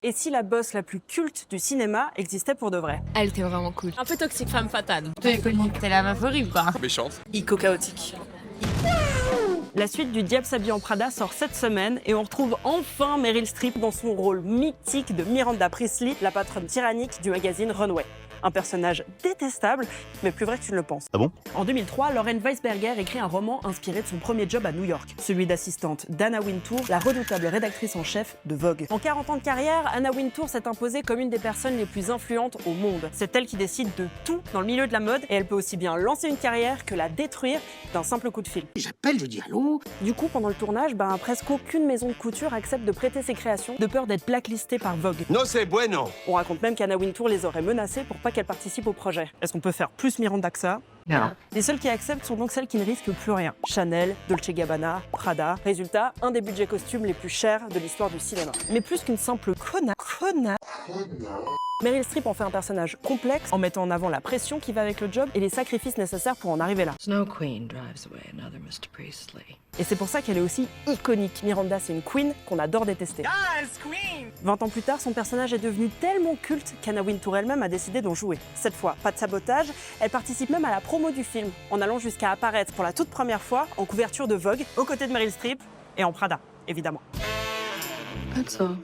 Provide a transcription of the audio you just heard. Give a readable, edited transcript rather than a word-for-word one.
Et si la boss la plus culte du cinéma existait pour de vrai? Elle était vraiment cool. Un peu toxique, femme fatale. T'es la meuf horrible, quoi. Méchante. Ico-chaotique. La suite du Diable s'habille en Prada sort cette semaine et on retrouve enfin Meryl Streep dans son rôle mythique de Miranda Priestly, la patronne tyrannique du magazine Runway. Un personnage détestable, mais plus vrai que tu ne le penses. Ah bon? En 2003, Lauren Weisberger écrit un roman inspiré de son premier job à New York, celui d'assistante d'Anna Wintour, la redoutable rédactrice en chef de Vogue. En 40 ans de carrière, Anna Wintour s'est imposée comme une des personnes les plus influentes au monde. C'est elle qui décide de tout dans le milieu de la mode et elle peut aussi bien lancer une carrière que la détruire d'un simple coup de fil. J'appelle, je dis allô. Du coup, pendant le tournage, presque aucune maison de couture accepte de prêter ses créations de peur d'être blacklistée par Vogue. No c'est bueno. On raconte même qu'Anna Wintour les aurait menacées pour pas qu'elles participent au projet. Est-ce qu'on peut faire plus Miranda que ça? Non. Les seules qui acceptent sont donc celles qui ne risquent plus rien. Chanel, Dolce Gabbana, Prada. Résultat, un des budgets costumes les plus chers de l'histoire du cinéma. Mais plus qu'une simple conna, Meryl Streep en fait un personnage complexe en mettant en avant la pression qui va avec le job et les sacrifices nécessaires pour en arriver là. No queen drives away another Mr. Priestley. Et c'est pour ça qu'elle est aussi iconique. Miranda, c'est une queen qu'on adore détester. 20 ans plus tard, son personnage est devenu tellement culte qu'Anna Wintour elle-même a décidé d'en jouer. Cette fois, pas de sabotage, elle participe même à la promo du film, en allant jusqu'à apparaître pour la toute première fois en couverture de Vogue, aux côtés de Meryl Streep et en Prada, évidemment. That's all.